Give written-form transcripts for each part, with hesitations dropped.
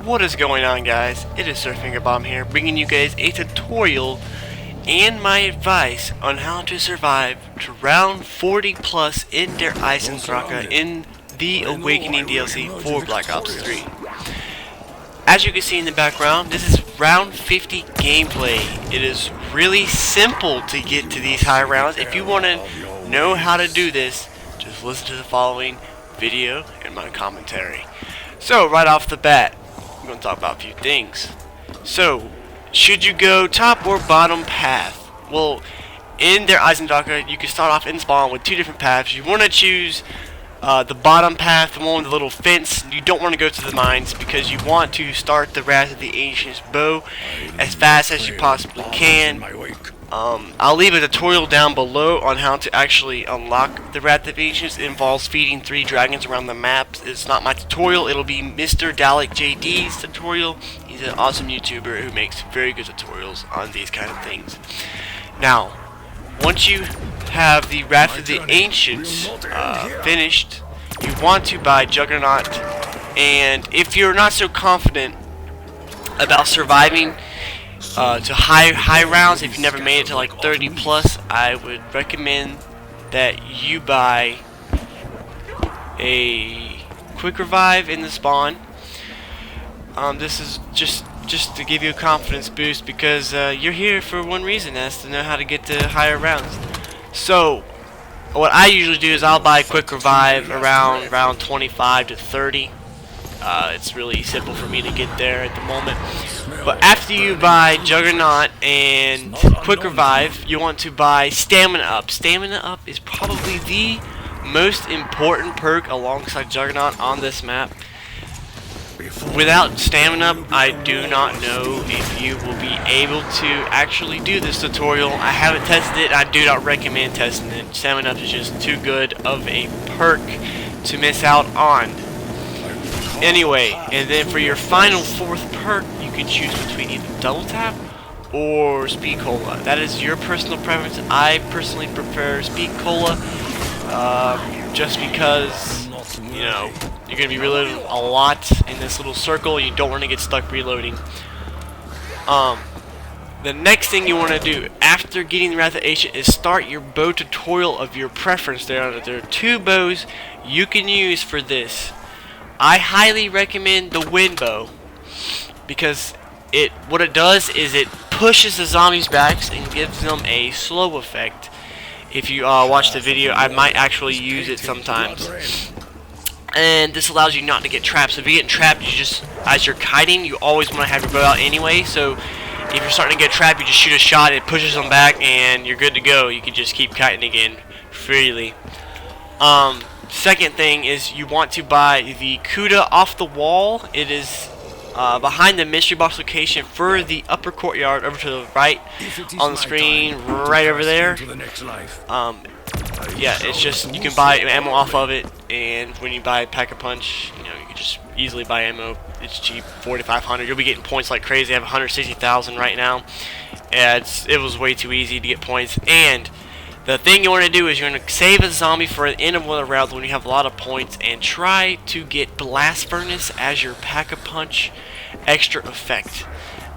What is going on, guys? It is SurFingerBomb here, bringing you guys a tutorial and my advice on how to survive to round 40 plus in der Eisendrache in the Awakening DLC for Black Ops 3. As you can see in the background, this is round 50 gameplay. It is really simple to get to these high rounds. If you want to know how to do this, just listen to the following video and my commentary. So, right off the bat, I'm going to talk about a few things. So, should you go top or bottom path? Well, in der Eisendrache, you can start off in spawn with two different paths. You want to choose the bottom path, the one with the little fence. You don't want to go to the mines because you want to start the Wrath of the Ancient's bow as fast as you possibly can. I'll leave a tutorial down below on how to actually unlock the Wrath of the Ancients. It involves feeding 3 dragons around the map. It's not my tutorial, it'll be Mr. Dalek JD's tutorial. He's an awesome YouTuber who makes very good tutorials on these kind of things. Now, once you have the Wrath of the Ancients finished, you want to buy Juggernaut. And if you're not so confident about surviving to high rounds, if you never made it to like 30 plus, I would recommend that you buy a quick revive in the spawn. This is just to give you a confidence boost because you're here for one reason, that's to know how to get to higher rounds. So what I usually do is I'll buy a quick revive around round 25 to 30. It's really simple for me to get there at the moment. But after you buy Juggernaut and Quick Revive, you want to buy Stamina Up. Stamina Up is probably the most important perk alongside Juggernaut on this map. Without Stamina Up, I do not know if you will be able to actually do this tutorial. I haven't tested it. I do not recommend testing it. Stamina Up is just too good of a perk to miss out on. Anyway, and then for your final 4th perk, you can choose between either Double Tap or Speed Cola. That is your personal preference. I personally prefer Speed Cola, just because, you know, you're going to be reloading a lot in this little circle. You don't want to get stuck reloading. The next thing you want to do after getting the Wrath of the Ancient is start your bow tutorial of your preference. There are 2 bows you can use for this. I highly recommend the wind bow because what it does is it pushes the zombies back and gives them a slow effect. If you watch the video, I might actually use it sometimes. And this allows you not to get trapped. So if you get trapped, you just, as you're kiting, you always want to have your bow out anyway. So if you're starting to get trapped, you just shoot a shot, it pushes them back, and you're good to go. You can just keep kiting again freely. Second thing is you want to buy the Cuda off the wall. It is behind the mystery box location for the upper courtyard over to the right on the screen, right over there. Yeah, it's just, you can buy ammo off of it, and when you buy Pack-a-Punch, you know, you can just easily buy ammo. It's cheap, 4,500. You'll be getting points like crazy. I have 160,000 right now. Yeah, it was way too easy to get points. And the thing you want to do is you're going to save a zombie for the end of one of the rounds when you have a lot of points, and try to get Blast Furnace as your Pack-a-Punch extra effect.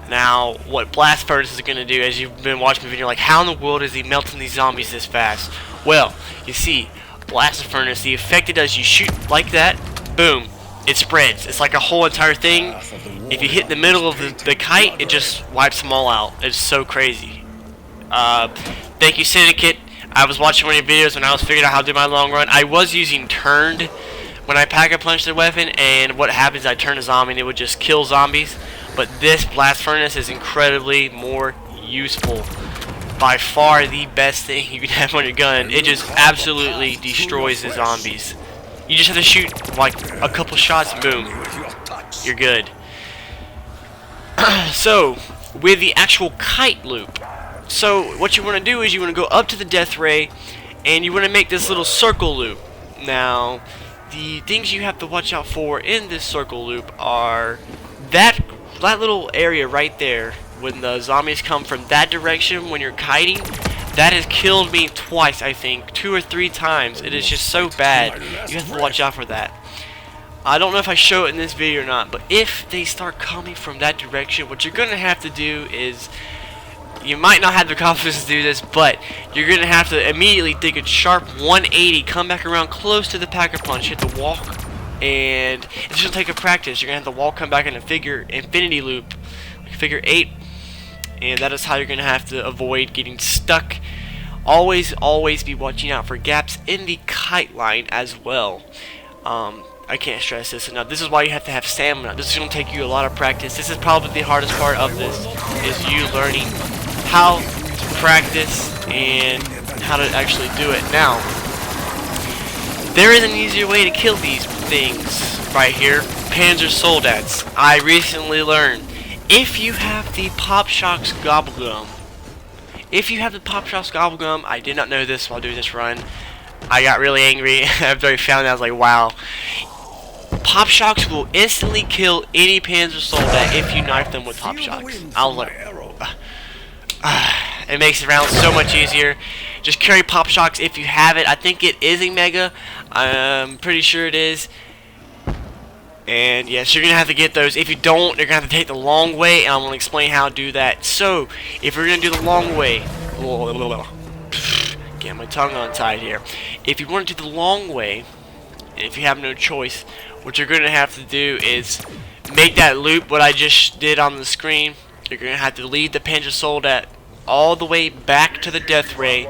Now, what Blast Furnace is going to do, as you've been watching the video, like, how in the world is he melting these zombies this fast? Well, you see, Blast Furnace, the effect it does, you shoot like that, boom, it spreads. It's like a whole entire thing. If you hit the middle of the kite, it just wipes them all out. It's so crazy. Thank you, Syndicate. I was watching one of your videos when I was figuring out how to do my long run. I was using turned when I Pack-a-Punch the weapon, and what happens, I turn a zombie and it would just kill zombies. But this Blast Furnace is incredibly more useful. By far the best thing you can have on your gun. It just absolutely destroys the zombies. You just have to shoot like a couple shots and boom, you're good. So, with the actual kite loop, so what you want to do is you want to go up to the death ray and you want to make this little circle loop. Now, the things you have to watch out for in this circle loop are that little area right there. When the zombies come from that direction when you're kiting, that has killed me twice, I think, 2 or 3 times. It is just so bad. You have to watch out for that. I don't know if I show it in this video or not, but if they start coming from that direction, what you're going to have to do is, you might not have the confidence to do this, but you're going to have to immediately take a sharp 180, come back around close to the Pack-a-Punch, hit the wall, and it's just going to take a practice. You're going to have the wall come back in a infinity loop, like figure 8, and that is how you're going to have to avoid getting stuck. Always be watching out for gaps in the kite line as well. I can't stress this enough. This is why you have to have stamina. This is going to take you a lot of practice. This is probably the hardest part of this, is you learning how to practice and how to actually do it. Now, there is an easier way to kill these things right here. Panzer Soldats. I recently learned, if you have the Pop Shock's Gobblegum, I did not know this while doing this run. I got really angry after I found out. I was like, wow. Pop Shocks will instantly kill any Panzer Soldat if you knife them with Pop Shocks. I was like, it makes the round so much easier. Just carry Pop Shocks if you have it. I think it is a Mega. I'm pretty sure it is. And yes, you're going to have to get those. If you don't, you're going to have to take the long way, and I'm going to explain how to do that. So, if you're going to do the long way, get my tongue untied here. If you want to do the long way, and if you have no choice, what you're going to have to do is make that loop, what I just did on the screen. You're going to have to lead the Panzer Soldat all the way back to the Death Ray.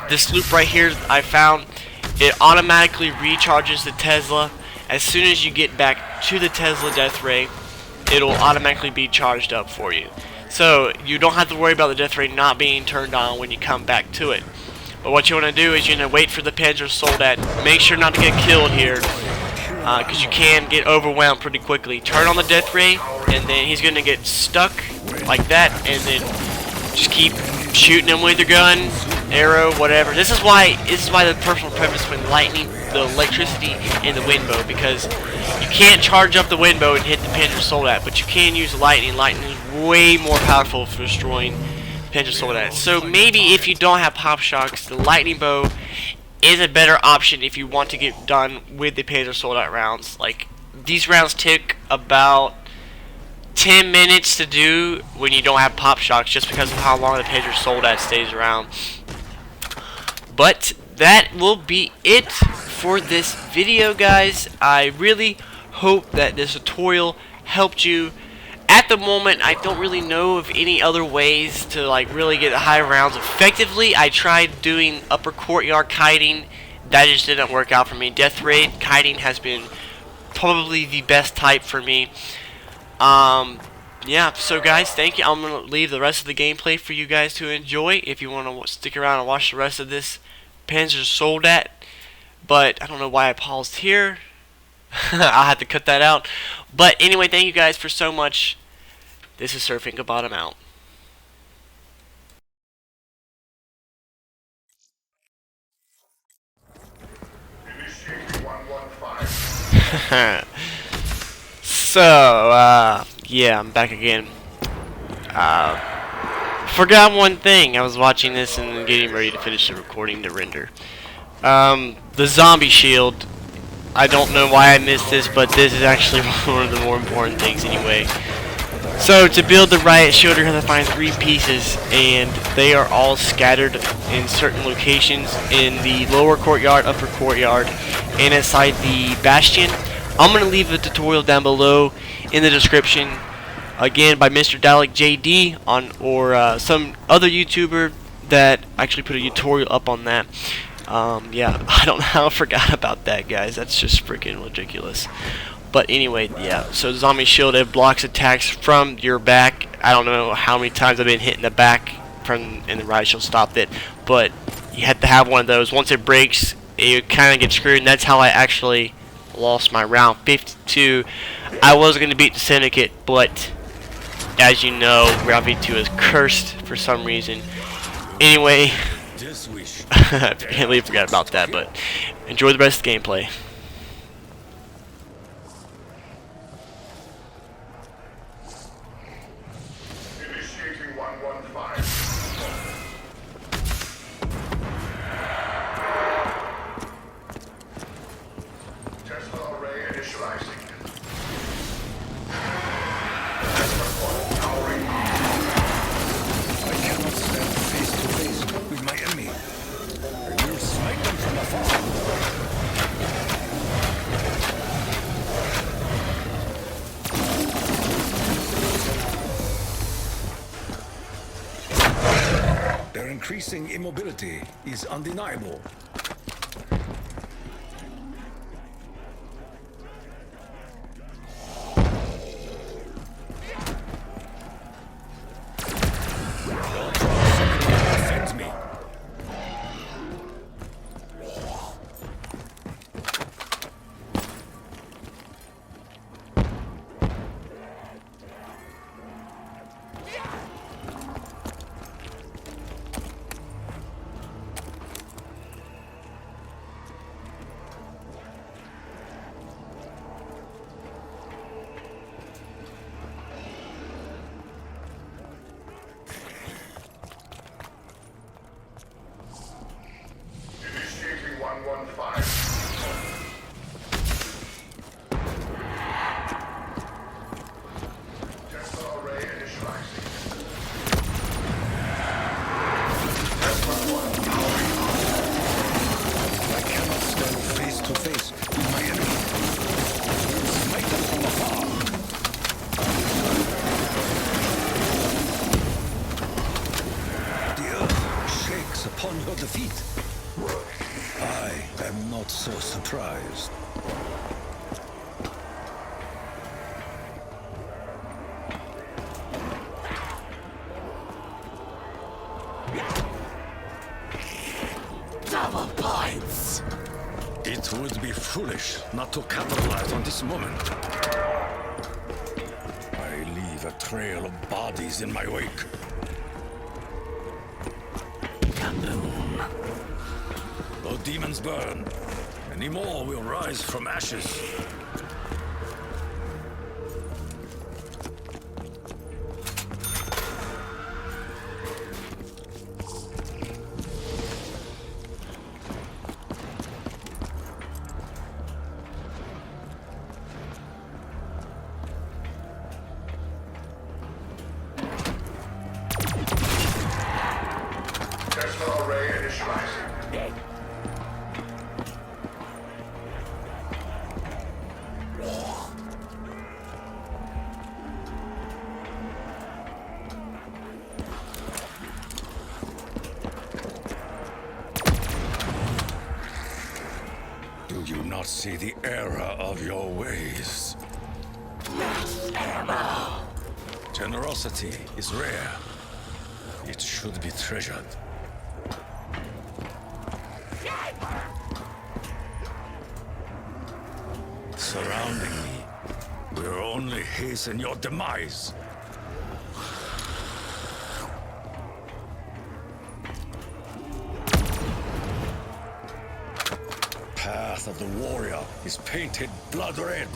This loop right here I found, it automatically recharges the Tesla. As soon as you get back to the Tesla Death Ray, it'll automatically be charged up for you. So you don't have to worry about the Death Ray not being turned on when you come back to it. But what you want to do is you're going to wait for the Panzer Soldat. Make sure not to get killed here, because you can get overwhelmed pretty quickly. Turn on the Death Ray, and then he's going to get stuck like that, and then just keep shooting him with your gun, arrow, whatever. This is why the personal preference between lightning, the electricity, and the wind bow, because you can't charge up the wind bow and hit the Panzer Soldat, but you can use lightning. Lightning is way more powerful for destroying Panzer Soldat. So maybe if you don't have Pop Shocks, the lightning bow is a better option if you want to get done with the Panzer Soldat rounds. Like, these rounds take about 10 minutes to do when you don't have Pop Shocks, just because of how long the Panzer Soldat stays around. But that will be it for this video, guys. I really hope that this tutorial helped you. At the moment, I don't really know of any other ways to like really get high rounds effectively. I tried doing upper courtyard kiting. That just didn't work out for me. Death Ray kiting has been probably the best type for me. Yeah, so guys, thank you. I'm going to leave the rest of the gameplay for you guys to enjoy if you want to stick around and watch the rest of this Panzer Soldat. But I don't know why I paused here. I'll have to cut that out. But anyway, thank you guys for so much. This is Surfing a Bottom out. So, yeah, I'm back again. Forgot one thing. I was watching this and getting ready to finish the recording to render. The zombie shield. I don't know why I missed this, but this is actually one of the more important things anyway. So, to build the riot shield, you're going to find 3 pieces, and they are all scattered in certain locations in the lower courtyard, upper courtyard, and inside the bastion. I'm going to leave a tutorial down below in the description, again by Mr. Dalek JD or some other YouTuber that actually put a tutorial up on that. Yeah, I don't know how I forgot about that, guys. That's just freaking ridiculous. But anyway, yeah, so zombie shield, it blocks attacks from your back. I don't know how many times I've been hit in the back and the riot shield stopped it, but you have to have one of those. Once it breaks, you kind of get screwed, and that's how I actually lost my round 52. I was going to beat the Syndicate, but as you know, round 52 is cursed for some reason. Anyway, I completely forgot about that, but enjoy the rest of the gameplay. Initiating 115. Tesla array initializing. increasing immobility is undeniable. Offends me. Initiating 115. Tesla array initializing. Tesla 1 powering on. I cannot stand face to face with my enemy. Smite them from afar. The earth shakes upon your defeat. I am not so surprised. Double points! It would be foolish not to capitalize on this moment. I leave a trail of bodies in my wake. Kaboom! Though demons burn, many more will rise from ashes. Tesla array initializing. Do you not see the error of your ways? Max ammo! Generosity is rare. It should be treasured. Surrounding me will only hasten your demise. Path of the warrior is painted blood red.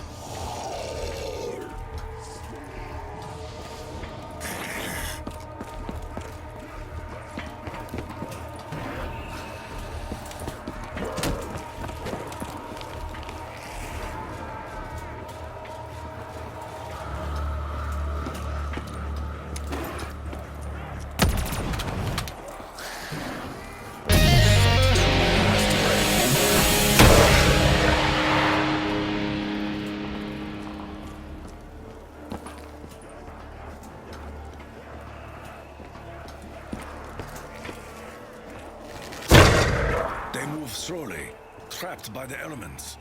They move slowly, trapped by the elements.